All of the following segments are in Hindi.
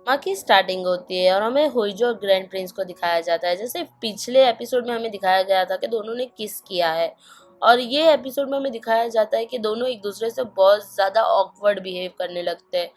ड्रामा की स्टार्टिंग होती है और हमें हुईजो और ग्रैंड प्रिंस को दिखाया जाता है। जैसे पिछले एपिसोड में हमें दिखाया गया था कि दोनों ने किस किया है, और ये एपिसोड में हमें दिखाया जाता है कि दोनों एक दूसरे से बहुत ज़्यादा ऑकवर्ड बिहेव करने लगते हैं।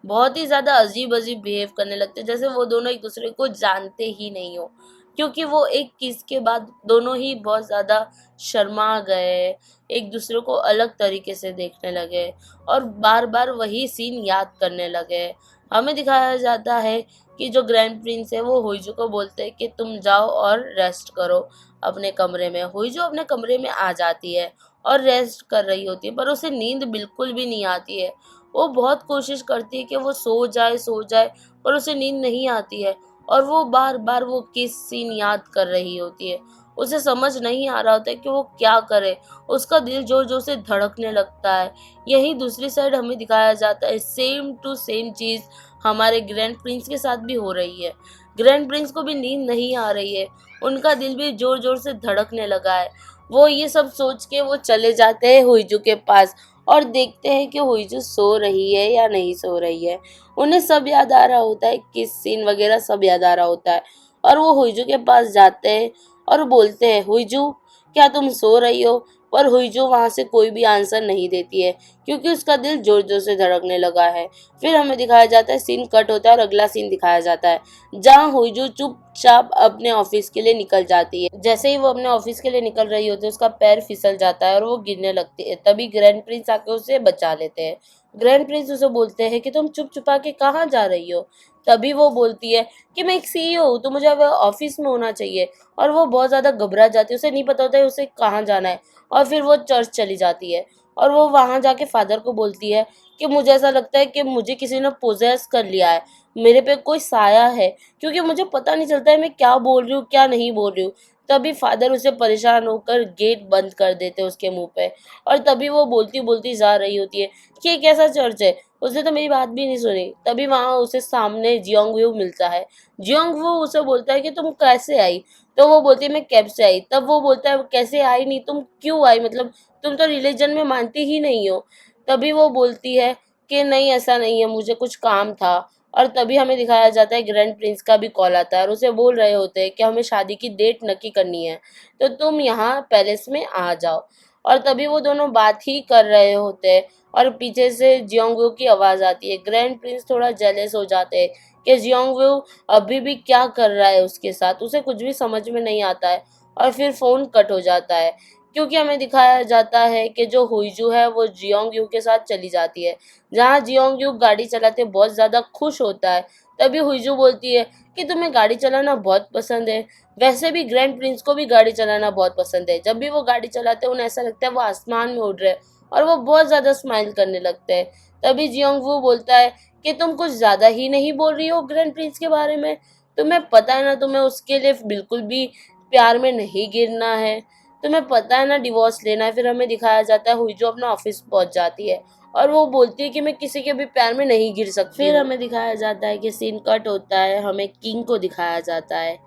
बहुत ही ज़्यादा अजीब अजीब बिहेव करने लगते हैं, जैसे वो दोनों एक दूसरे को जानते ही नहीं हो। क्योंकि वो एक किस के बाद दोनों ही बहुत ज़्यादा शर्मा गए, एक दूसरे को अलग तरीके से देखने लगे और बार बार वही सीन याद करने लगे। हमें दिखाया जाता है कि जो ग्रैंड प्रिंस है वो हुईजू को बोलते हैं कि तुम जाओ और रेस्ट करो अपने कमरे में। हुईजू अपने कमरे में आ जाती है और रेस्ट कर रही होती है, पर उसे नींद बिल्कुल भी नहीं आती है। वो बहुत कोशिश करती है कि वो सो जाए, पर उसे नींद नहीं आती है और वो बार बार वो किस सीन याद कर रही होती है। उसे समझ नहीं आ रहा होता है कि वो क्या करे। उसका दिल जोर जोर से धड़कने लगता है। यही दूसरी साइड हमें दिखाया जाता है, सेम टू सेम चीज़ हमारे ग्रैंड प्रिंस के साथ भी हो रही है। ग्रैंड प्रिंस को भी नींद नहीं आ रही है, उनका दिल भी जोर जोर से धड़कने लगा है। वो ये सब सोच के वो चले जाते हैं हुईजू के पास और देखते हैं कि हुईजू सो रही है या नहीं सो रही है। उन्हें सब याद आ रहा होता है, किस सीन वगैरह सब याद आ रहा होता है, और वो हुईजू के पास जाते हैं और बोलते हैं, हुईजू क्या तुम सो रही हो? पर हुईजू वहाँ से कोई भी आंसर नहीं देती है, क्योंकि उसका दिल जोर जोर से धड़कने लगा है। फिर हमें दिखाया जाता है, सीन कट होता है और अगला सीन दिखाया जाता है, जहाँ हुईजू चुपचाप अपने ऑफिस के लिए निकल जाती है। जैसे ही वो अपने ऑफिस के लिए निकल रही होती है, उसका पैर फिसल जाता है और वो गिरने लगती है। तभी ग्रैंड प्रिंस आके उसे बचा लेते हैं। ग्रैंड प्रिंस उसे बोलते हैं कि तुम चुप चुपा के कहाँ जा रही हो? तभी वो बोलती है कि मैं एक सीईओ हूँ, तो मुझे अब ऑफिस में होना चाहिए। और वो बहुत ज़्यादा घबरा जाती है, उसे नहीं पता होता है उसे कहाँ जाना है। और फिर वो चर्च चली जाती है और वो वहाँ जाके फादर को बोलती है कि मुझे ऐसा लगता है कि मुझे किसी ने पोजेस कर लिया है, मेरे पे कोई साया है, क्योंकि मुझे पता नहीं चलता है मैं क्या बोल रही हूँ क्या नहीं बोल रही हूँ। तभी फादर उसे परेशान होकर गेट बंद कर देते उसके मुंह पे। और तभी वो बोलती बोलती जा रही होती है कि ये कैसा चर्च है, उसने तो मेरी बात भी नहीं सुनी। तभी वहाँ उसे सामने जियोंग व्यू मिलता है। जियोंग व्यू उसे बोलता है कि तुम कैसे आई? तो वो बोलती है मैं कैब से आई। तब वो बोलता है कैसे आई नहीं, तुम क्यों आई, मतलब तुम तो रिलीजन में मानती ही नहीं हो। तभी वो बोलती है कि नहीं ऐसा नहीं है, मुझे कुछ काम था। और तभी हमें दिखाया जाता है ग्रैंड प्रिंस का भी कॉल आता है और उसे बोल रहे होते हैं कि हमें शादी की डेट नक्की करनी है, तो तुम यहाँ पैलेस में आ जाओ। और तभी वो दोनों बात ही कर रहे होते हैं और पीछे से जियोंगवू की आवाज़ आती है। ग्रैंड प्रिंस थोड़ा जेलस हो जाते हैं कि जियोंगवू अभी भी क्या कर रहा है उसके साथ, उसे कुछ भी समझ में नहीं आता है। और फिर फ़ोन कट हो जाता है, क्योंकि हमें दिखाया जाता है कि जो हुईजू है वो जियोंगयू के साथ चली जाती है, जहाँ जियोंगयू गाड़ी चलाते बहुत ज़्यादा खुश होता है। तभी हुईजू बोलती है कि तुम्हें गाड़ी चलाना बहुत पसंद है। वैसे भी ग्रैंड प्रिंस को भी गाड़ी चलाना बहुत पसंद है। जब भी वो गाड़ी चलाते हैं उन्हें ऐसा लगता है वो आसमान में उड़ रहे हैं और वो बहुत ज़्यादा स्माइल करने लगते हैं। तभी जियोंगवू बोलता है कि तुम कुछ ज़्यादा ही नहीं बोल रही हो ग्रैंड प्रिंस के बारे में? तुम्हें पता है ना तुम्हें उसके लिए बिल्कुल भी प्यार में नहीं गिरना है, तुम्हें पता है ना डिवोर्स लेना है। फिर हमें दिखाया जाता है हुईजू अपना ऑफिस पहुंच जाती है और वो बोलती है कि मैं किसी के भी प्यार में नहीं गिर सकती। फिर हमें दिखाया जाता है कि सीन कट होता है, हमें किंग को दिखाया जाता है।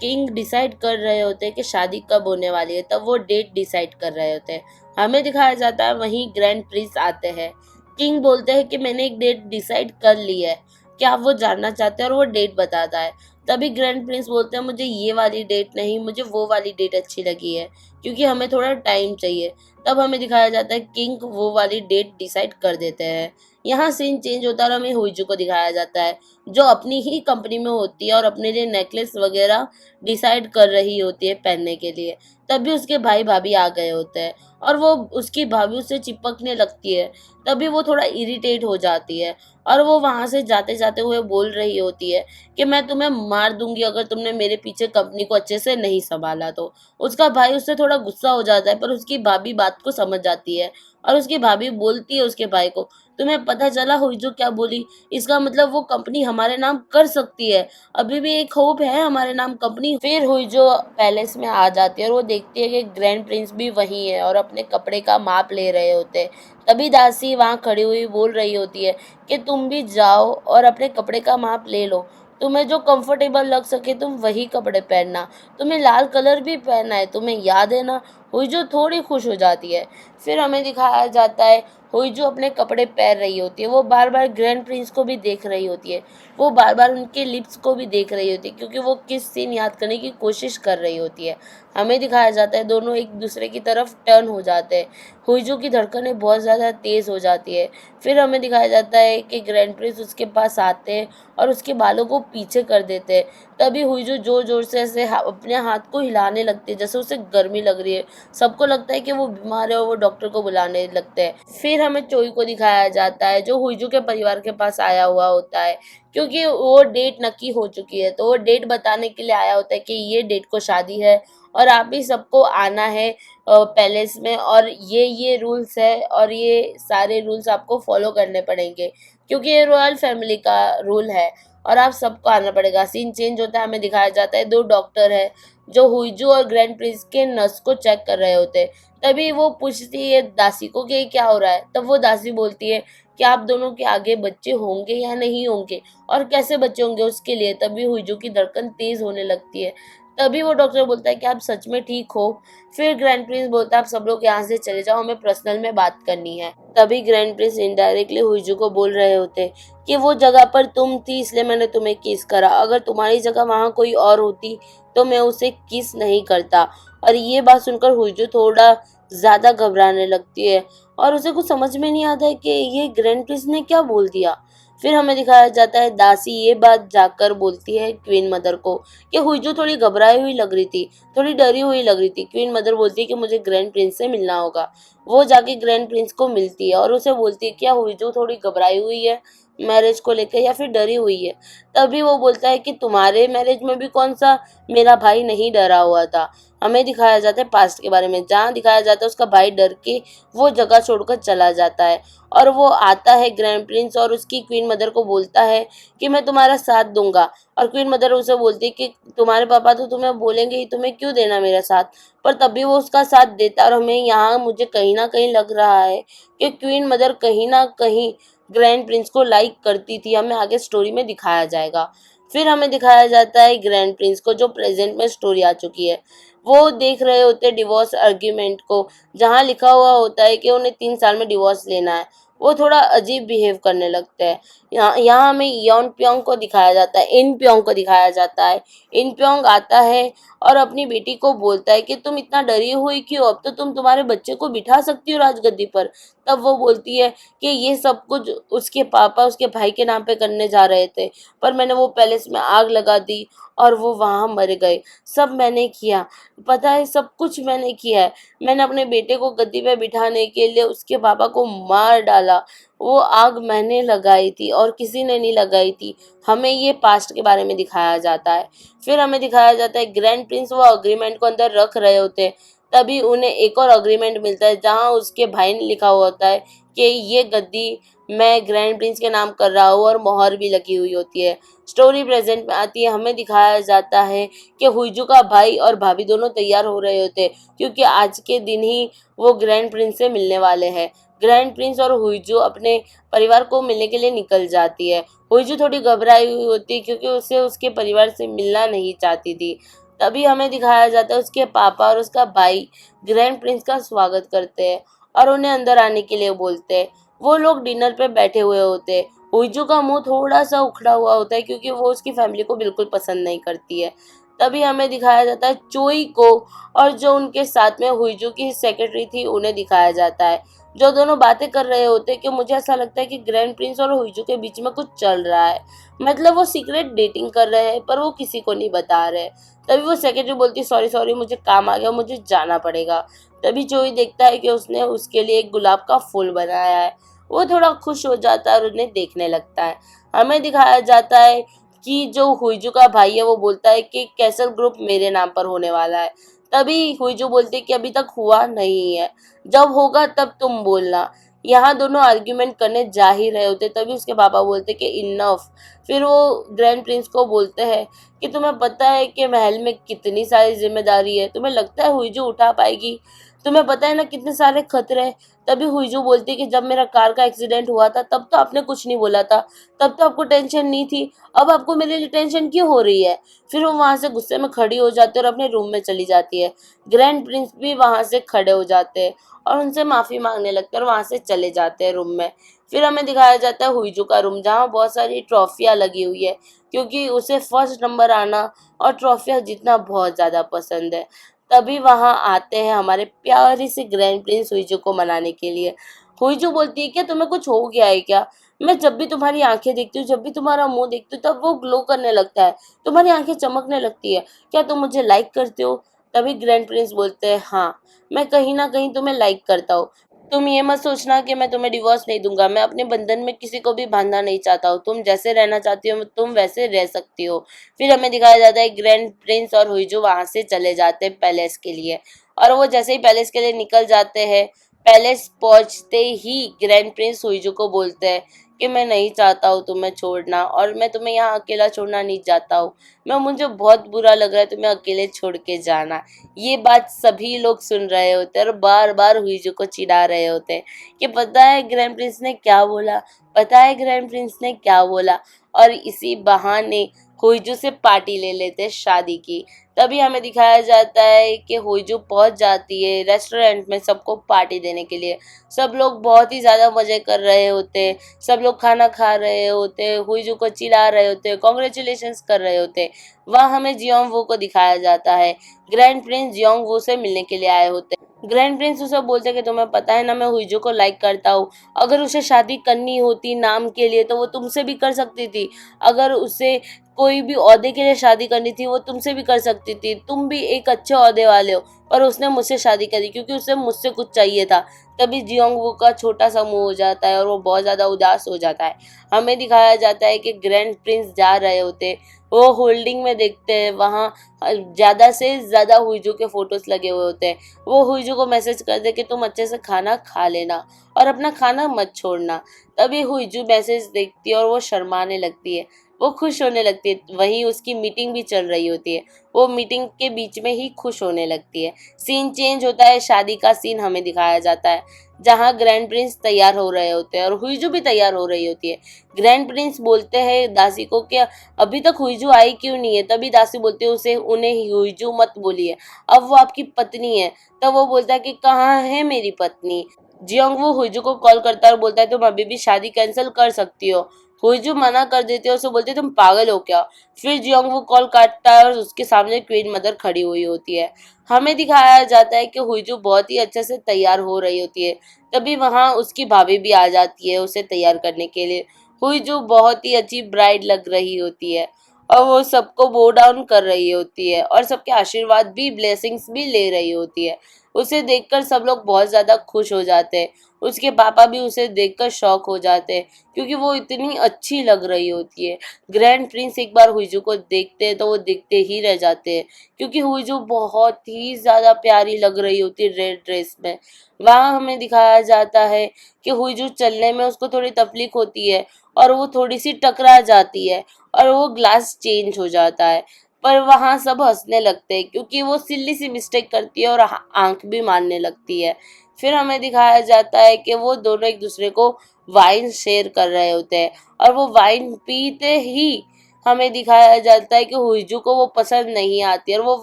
किंग डिसाइड कर रहे होते हैं कि शादी कब होने वाली है, तब वो डेट डिसाइड कर रहे होते हैं। हमें दिखाया जाता है वहीं ग्रैंड प्रिंस आते हैं। किंग बोलते हैं कि मैंने एक डेट डिसाइड कर ली है, क्या आप वो जानना चाहते हैं? और वो डेट बताता है। तभी ग्रैंड प्रिंस बोलते हैं मुझे ये वाली डेट नहीं, मुझे वो वाली डेट अच्छी लगी है, क्योंकि हमें थोड़ा टाइम चाहिए। तब हमें दिखाया जाता है किंग वो वाली डेट डिसाइड कर देते हैं। यहाँ सीन चेंज होता है और हमें हुईजू को दिखाया जाता है, जो अपनी ही कंपनी में होती है और अपने लिए नेकलेस वगैरह डिसाइड कर रही होती है पहनने के लिए। तभी उसके भाई भाभी आ गए होते हैं और वो उसकी भाभी उससे चिपकने लगती है। तभी वो थोड़ा इरिटेट हो जाती है और वो वहाँ से जाते जाते हुए बोल रही होती है कि मैं तुम्हें मार दूंगी अगर तुमने मेरे पीछे कंपनी को अच्छे से नहीं संभाला तो। उसका भाई उससे थोड़ा गुस्सा हो जाता है, पर उसकी भाभी बात को समझ जाती है और उसकी भाभी बोलती है उसके भाई को, तुम्हें पता चला हुईजू क्या बोली? इसका मतलब वो कंपनी हमारे नाम कर सकती है, अभी भी एक होप है हमारे नाम कंपनी। फिर हुईजू पैलेस में आ जाती है और वो देखती है कि ग्रैंड प्रिंस भी वहीं है और अपने कपड़े का माप ले रहे होते हैं। तभी दासी वहाँ खड़ी हुई बोल रही होती है कि तुम भी जाओ और अपने कपड़े का माप ले लो, तुम्हें जो कंफर्टेबल लग सके तुम वही कपड़े पहनना, तुम्हें लाल कलर भी पहनना है, तुम्हें याद है ना? हुईजू थोड़ी खुश हो जाती है। फिर हमें दिखाया जाता है हुईजू अपने कपड़े पहन रही होती है, वो बार बार ग्रैंड प्रिंस को भी देख रही होती है, वो बार बार उनके लिप्स को भी देख रही होती है, क्योंकि वो किस सीन याद करने की कोशिश कर रही होती है। हमें दिखाया जाता है दोनों एक दूसरे की तरफ टर्न हो जाते हैं, हुईजू की धड़कनें बहुत ज़्यादा तेज़ हो जाती है। फिर हमें दिखाया जाता है कि ग्रैंड प्रिंस उसके पास आते हैं और उसके बालों को पीछे कर देते हैं। तभी हुईजू जोर जोर से ऐसे अपने हाथ को हिलाने लगती है, जैसे उसे गर्मी लग रही है। सबको लगता है कि वो बीमार है और वो डॉक्टर को बुलाने लगते हैं। फिर हमें चोई को दिखाया जाता है, जो हुईजू के परिवार के पास आया हुआ होता है, क्योंकि वो डेट नक्की हो चुकी है, तो वो डेट बताने के लिए आया होता है कि ये डेट को शादी है और आप भी सबको आना है पैलेस में, और ये रूल्स है और ये सारे रूल्स आपको फॉलो करने पड़ेंगे, क्योंकि ये रॉयल फैमिली का रूल है और आप सबको आना पड़ेगा। सीन चेंज होता है, हमें दिखाया जाता है दो डॉक्टर है जो हुईजू और ग्रैंड प्रिंस के नस को चेक कर रहे होते हैं। तभी वो पूछती है दासी को कि क्या हो रहा है, तब वो दासी बोलती है कि आप दोनों के आगे बच्चे होंगे या नहीं होंगे, और कैसे बच्चे होंगे उसके लिए। तभी हुईजू की धड़कन तेज होने लगती है। तभी वो डॉक्टर बोलता है कि आप सच में ठीक हो। फिर ग्रैंड प्रिंस बोलता है आप सब लोग यहाँ से चले जाओ, हमें पर्सनल में बात करनी है। तभी ग्रैंड प्रिंस इनडायरेक्टली हुईजू को बोल रहे होते कि वो जगह पर तुम थी इसलिए मैंने तुम्हें किस करा, अगर तुम्हारी जगह वहाँ कोई और होती तो मैं उसे किस नहीं करता। और ये बात सुनकर हुईजू थोड़ा ज़्यादा घबराने लगती है और उसे कुछ समझ में नहीं आता है कि ये ग्रैंड प्रिंस ने क्या बोल दिया। फिर हमें दिखाया जाता है दासी ये बात जाकर बोलती है क्वीन मदर को कि हुईजू थोड़ी घबराई हुई लग रही थी, थोड़ी डरी हुई लग रही थी। क्वीन मदर बोलती है कि मुझे ग्रैंड प्रिंस से मिलना होगा। वो जाके ग्रैंड प्रिंस को मिलती है और उसे बोलती है क्या हुईजू थोड़ी घबराई हुई है मैरिज को लेकर या फिर डरी हुई है। तभी वो बोलता है कि तुम्हारे मैरिज में भी कौन सा मेरा भाई नहीं डरा हुआ था। हमें दिखाया जाता है पास्ट के बारे में, जहाँ दिखाया जाता है उसका भाई डर के वो जगह छोड़कर चला जाता है और वो आता है ग्रैंड प्रिंस और उसकी क्वीन मदर को बोलता है कि मैं तुम्हारा साथ दूंगा। और क्वीन मदर उसे बोलती है कि तुम्हारे पापा तो तुम्हें बोलेंगे ही, तुम्हें क्यों देना मेरा साथ। पर तभी वो उसका साथ देता है और हमें यहाँ मुझे कहीं ना कहीं लग रहा है कि क्वीन मदर कहीं ना कहीं ग्रैंड प्रिंस को लाइक करती थी। हमें आगे स्टोरी में दिखाया जाएगा। फिर हमें दिखाया जाता है ग्रैंड प्रिंस को, जो प्रेजेंट में स्टोरी आ चुकी है। वो देख रहे होते हैं डिवोर्स आर्ग्यूमेंट को, जहाँ लिखा हुआ होता है कि उन्हें 3 साल में डिवोर्स लेना है। वो थोड़ा अजीब बिहेव करने लगते हैं। यहाँ हमें यॉन प्योंग को दिखाया जाता है, इन प्योंग को दिखाया जाता है। इन प्योंग आता है और अपनी बेटी को बोलता है कि तुम इतना डरी हुई क्यों, अब तो तुम तुम्हारे बच्चे को बिठा सकती हो राजगद्दी पर। तब वो बोलती है कि ये सब कुछ उसके पापा उसके भाई के नाम पे करने जा रहे थे, पर मैंने वो पैलेस में आग लगा दी और वो वहाँ मर गए। सब मैंने किया, पता है सब कुछ मैंने किया है। मैंने अपने बेटे को गद्दी पे बिठाने के लिए उसके पापा को मार डाला। वो आग मैंने लगाई थी और किसी ने नहीं लगाई थी। हमें ये पास्ट के बारे में दिखाया जाता है। फिर हमें दिखाया जाता है ग्रैंड प्रिंस वो अग्रीमेंट को अंदर रख रहे होते हैं। तभी उन्हें एक और अग्रीमेंट मिलता है, जहाँ उसके भाई ने लिखा हुआ होता है कि ये गद्दी मैं ग्रैंड प्रिंस के नाम कर रहा हूँ, और मोहर भी लगी हुई होती है। स्टोरी प्रेजेंट में आती है। हमें दिखाया जाता है कि हुईजू का भाई और भाभी दोनों तैयार हो रहे होते हैं, क्योंकि आज के दिन ही वो ग्रैंड प्रिंस से मिलने वाले हैं। ग्रैंड प्रिंस और हुईजू अपने परिवार को मिलने के लिए निकल जाती है। हुईजू थोड़ी घबराई हुई होती है, क्योंकि उसे उसके परिवार से मिलना नहीं चाहती थी। तभी हमें दिखाया जाता है उसके पापा और उसका भाई ग्रैंड प्रिंस का स्वागत करते हैं और उन्हें अंदर आने के लिए बोलते हैं। वो लोग डिनर पे बैठे हुए होते हैं। हुईजू का मुंह थोड़ा सा उखड़ा हुआ होता है, क्योंकि वो उसकी फैमिली को बिल्कुल पसंद नहीं करती है। तभी हमें दिखाया जाता है चोई को, और जो उनके साथ में हुईजू की सेक्रेटरी थी उन्हें दिखाया जाता है, जो दोनों बातें कर रहे होते हैं कि मुझे ऐसा लगता है कि ग्रैंड प्रिंस और हुईजू के बीच में कुछ चल रहा है। मतलब वो सीक्रेट डेटिंग कर रहे हैं, पर वो किसी को नहीं बता रहे। तभी वो सेक्रेटरी बोलती सॉरी सॉरी मुझे काम आ गया, मुझे जाना पड़ेगा। तभी जोई देखता है कि उसने उसके लिए एक गुलाब का फूल बनाया है। वो थोड़ा खुश हो जाता है और उन्हें देखने लगता है। हमें दिखाया जाता है कि जो हुईजू का भाई है वो बोलता है कि कैसल ग्रुप मेरे नाम पर होने वाला है। तभी हुईजू बोलती है कि अभी तक हुआ नहीं है, जब होगा तब तुम बोलना। यहाँ दोनों आर्ग्यूमेंट करने जा ही रहे होते, तभी उसके पापा बोलते कि इनफ। फिर वो ग्रैंड प्रिंस को बोलते हैं कि तुम्हें पता है कि महल में कितनी सारी जिम्मेदारी है, तुम्हें लगता है हुईजू उठा पाएगी। तुम्हें पता है ना कितने सारे खतरे हैं। तभी हुईजू बोलती है कि जब मेरा कार का एक्सीडेंट हुआ था तब तो आपने कुछ नहीं बोला था, तब तो आपको टेंशन नहीं थी, अब आपको मेरे लिए टेंशन क्यों हो रही है। फिर वो वहां से गुस्से में खड़ी हो जाती है और अपने रूम में चली जाती है। ग्रैंड प्रिंस भी वहां से खड़े हो जाते हैं और उनसे माफी मांगने लगते हैं और वहां से चले जाते हैं रूम में। फिर हमें दिखाया जाता है हुईजू का रूम, जहाँ बहुत सारी ट्रॉफियां लगी हुई है, क्योंकि उसे फर्स्ट नंबर आना और ट्रॉफियां जीतना बहुत ज्यादा पसंद है। तभी वहां आते हैं हमारे प्यारी से ग्रैंड प्रिंस हुईजू को मनाने के लिए। हुईजू बोलती है क्या तुम्हें कुछ हो गया है क्या? मैं जब भी तुम्हारी आंखें देखती हूँ, जब भी तुम्हारा मुंह देखती हूँ, तब वो ग्लो करने लगता है, तुम्हारी आंखें चमकने लगती है, क्या तुम मुझे लाइक करते हो? तभी ग्रैंड प्रिंस बोलते हैं हाँ, मैं कहीं ना कहीं तुम्हें लाइक करता हूँ। तुम ये मत सोचना कि मैं तुम्हें डिवोर्स नहीं दूंगा, मैं अपने बंधन में किसी को भी बांधना नहीं चाहता हूँ, तुम जैसे रहना चाहती हो तुम वैसे रह सकती हो। फिर हमें दिखाया जाता है ग्रैंड प्रिंस और हुईजू वहां से चले जाते हैं पैलेस के लिए। और वो जैसे ही पैलेस के लिए निकल जाते हैं, पैलेस पहुंचते ही ग्रैंड प्रिंस हुईजू को बोलते हैं कि मैं नहीं चाहता हूँ तुम्हें छोड़ना, और मैं तुम्हें यहाँ अकेला छोड़ना नहीं चाहता हूँ, मैं मुझे बहुत बुरा लग रहा है तुम्हें अकेले छोड़ के जाना। ये बात सभी लोग सुन रहे होते हैं और बार बार हुईजू को चिढ़ा रहे होते हैं कि पता है ग्रैंड प्रिंस ने क्या बोला, पता है ग्रैंड प्रिंस ने क्या बोला। और इसी बहाने हुईजू से पार्टी ले लेते हैं शादी की। तभी हमें दिखाया जाता है कि हुईजू पहुंच जाती है रेस्टोरेंट में सबको पार्टी देने के लिए। सब लोग बहुत ही ज्यादा मजे कर रहे होते हैं, सब लोग खाना खा रहे होते हैं, हुईजू को चिढ़ा रहे होते हैं, कॉन्ग्रेचुलेशंस कर रहे होते हैं। वहाँ हमें जियोंग वू को दिखाया जाता है। ग्रैंड प्रिंस जियोंग वू से मिलने के लिए आए होते हैं। ग्रैंड प्रिंस उसे बोलते हैं कि तुम्हें पता है ना मैं हुईजू को लाइक करता हूँ, अगर उसे शादी करनी होती नाम के लिए तो वो तुमसे भी कर सकती थी, अगर उसे कोई भी ओहदे के लिए शादी करनी थी वो तुमसे भी कर सकती थी, तुम भी एक अच्छे ओहदे वाले हो, पर उसने मुझसे शादी करी क्योंकि उसे मुझसे कुछ चाहिए था। तभी जियोंग वू का छोटा सा मुंह हो जाता है और वो बहुत ज्यादा उदास हो जाता है। हमें दिखाया जाता है कि ग्रैंड प्रिंस जा रहे होते, वो होल्डिंग में देखते हैं वहाँ ज्यादा से ज्यादा हुईजू के फोटोज लगे हुए होते हैं। वो हुईजू को मैसेज कर दे कि तुम अच्छे से खाना खा लेना और अपना खाना मत छोड़ना। तभी हुईजू मैसेज देखती है और वो शर्माने लगती है, वो खुश होने लगती है। वहीं उसकी मीटिंग भी चल रही होती है, वो मीटिंग के बीच में ही खुश होने लगती है। सीन चेंज होता है, शादी का सीन हमें दिखाया जाता है, जहाँ ग्रैंड प्रिंस तैयार हो रहे होते हैं और हुईजू भी तैयार हो रही होती है। ग्रैंड प्रिंस बोलते हैं दासी को कि अभी तक हुईजू आई क्यों नहीं है। तभी दासी बोलती है उसे उन्हें हुईजू मत बोलिए, अब वो आपकी पत्नी है। तब वो बोलता है कि कहाँ है मेरी पत्नी। जियोंग वो हुईजू को कॉल करता है और बोलता है तुम अभी भी शादी कैंसिल कर सकती हो। हुईजू मना कर देती है, उसे बोलती है तुम पागल हो क्या। फिर जियोंग वो कॉल काटता है और उसके सामने क्वीन मदर खड़ी हुई होती है। हमें दिखाया जाता है कि हुईजू बहुत ही अच्छे से तैयार हो रही होती है। तभी वहां उसकी भाभी भी आ जाती है उसे तैयार करने के लिए। हुईजू बहुत ही अच्छी ब्राइड लग रही होती है और वो सबको बो डाउन कर रही होती है और सबके आशीर्वाद भी ब्लेसिंग्स भी ले रही होती है। उसे देखकर सब लोग बहुत ज्यादा खुश हो जाते हैं, उसके पापा भी उसे देखकर शॉक हो जाते हैं क्योंकि वो इतनी अच्छी लग रही होती है। ग्रैंड प्रिंस एक बार हुईजू को देखते हैं तो वो देखते ही रह जाते हैं क्योंकि हुईजू बहुत ही ज्यादा प्यारी लग रही होती है रेड ड्रेस में। वहाँ हमें दिखाया जाता है कि हुईजू चलने में उसको थोड़ी तकलीफ होती है और वो थोड़ी सी टकरा जाती है और वो ग्लास चेंज हो जाता है। पर वहाँ सब हंसने लगते हैं क्योंकि वो सिल्ली सी मिस्टेक करती है और आंख भी मारने लगती है। फिर हमें दिखाया जाता है कि वो दोनों एक दूसरे को वाइन शेयर कर रहे होते हैं और वो वाइन पीते ही हमें दिखाया जाता है कि हुईजू को वो पसंद नहीं आती और वो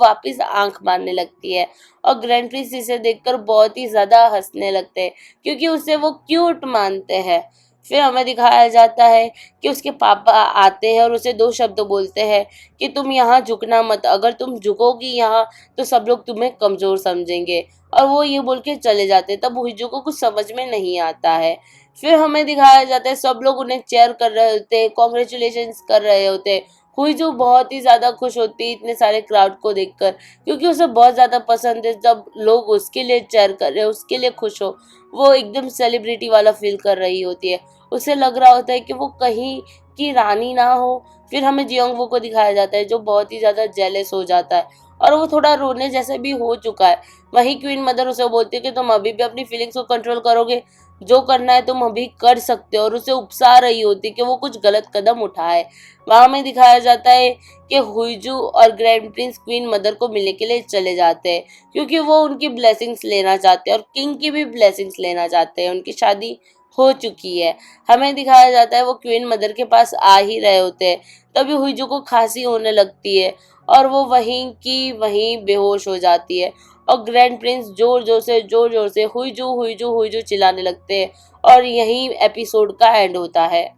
वापस आंख मारने लगती है और ग्रैंड प्रिंस इसे देखकर बहुत ही ज्यादा हंसने लगते हैं क्योंकि उसे वो क्यूट मानते हैं। फिर हमें दिखाया जाता है कि उसके पापा आते हैं और उसे दो शब्द बोलते हैं कि तुम यहाँ झुकना मत, अगर तुम झुकोगी यहाँ तो सब लोग तुम्हें कमजोर समझेंगे, और वो ये बोल के चले जाते हैं। तब हुईजू को कुछ समझ में नहीं आता है। फिर हमें दिखाया जाता है सब लोग उन्हें चेयर कर रहे होते हैं, कॉन्ग्रेचुलेशंस कर रहे होते हैं। हुईजू बहुत ही ज्यादा खुश होती है इतने सारे क्राउड को देखकर क्योंकि उसे बहुत ज्यादा पसंद है जब लोग उसके लिए चेयर कर रहे हैं, उसके लिए खुश हो। वो एकदम सेलिब्रिटी वाला फील कर रही होती है, उसे लग रहा होता है कि वो कहीं की रानी ना हो। फिर हमें जियोंग वो को दिखाया जाता है जो बहुत ही ज्यादा जेलस हो जाता है और वो थोड़ा रोने जैसे भी हो चुका है। वही क्वीन मदर उसे बोलती है कि तुम अभी भी अपनी फीलिंग्स को कंट्रोल करोगे जो करना है तुम अभी कर सकते हो, और उसे उकसा रही होती कि वो कुछ गलत कदम उठाए। वहां में दिखाया जाता है कि हुईजू और ग्रैंड प्रिंस क्वीन मदर को मिलने के लिए चले जाते हैं, क्योंकि वो उनकी ब्लेसिंग्स लेना चाहते हैं और किंग की भी ब्लेसिंग्स लेना चाहते हैं। उनकी शादी हो चुकी है। हमें दिखाया जाता है वो क्वीन मदर के पास आ ही रहे होते हैं, तभी हुईजू को खांसी होने लगती है और वो वहीं की वहीं बेहोश हो जाती है। और ग्रैंड प्रिंस जोर जोर से हुईजू हुईजू हुईजू चिल्लाने लगते हैं, और यहीं एपिसोड का एंड होता है।